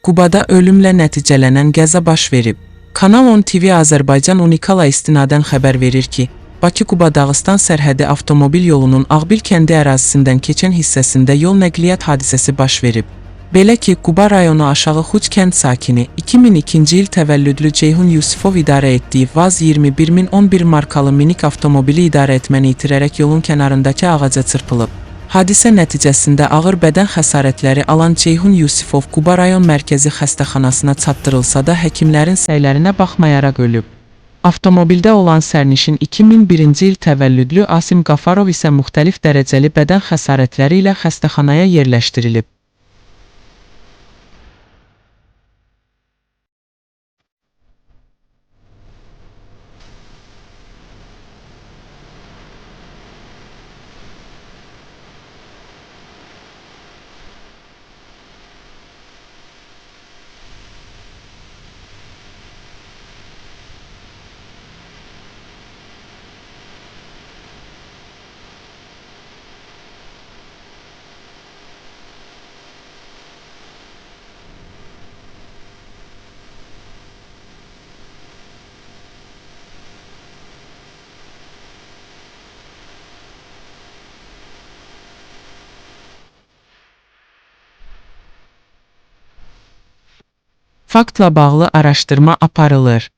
Qubada ölümlə nəticələnən qəza baş verib. Kanal 10 TV Azərbaycan Unikala istinadən xəbər verir ki, Bakı-Quba-Dağıstan sərhədi avtomobil yolunun Ağbil kəndi ərazisindən keçən hissəsində yol nəqliyyat hadisəsi baş verib. Belə ki, Quba rayonu Aşağı Xuc kənd sakini 2002-ci il təvəllüdlü Ceyhun Yusifov idarə etdiyi VAZ 21011 markalı minik avtomobili idarə etməni itirərək yolun kənarındakı ağaca çırpılıb. Hadisə nəticəsində ağır bədən xəsarətləri alan Ceyhun Yusifov Quba rayon mərkəzi xəstəxanasına çatdırılsa da həkimlərin səylərinə baxmayaraq ölüb. Avtomobildə olan sərnişin 2001-ci il təvəllüdlü Asim Qafarov isə müxtəlif dərəcəli bədən xəsarətləri ilə xəstəxanaya yerləşdirilib. Faktla bağlı araşdırma aparılır.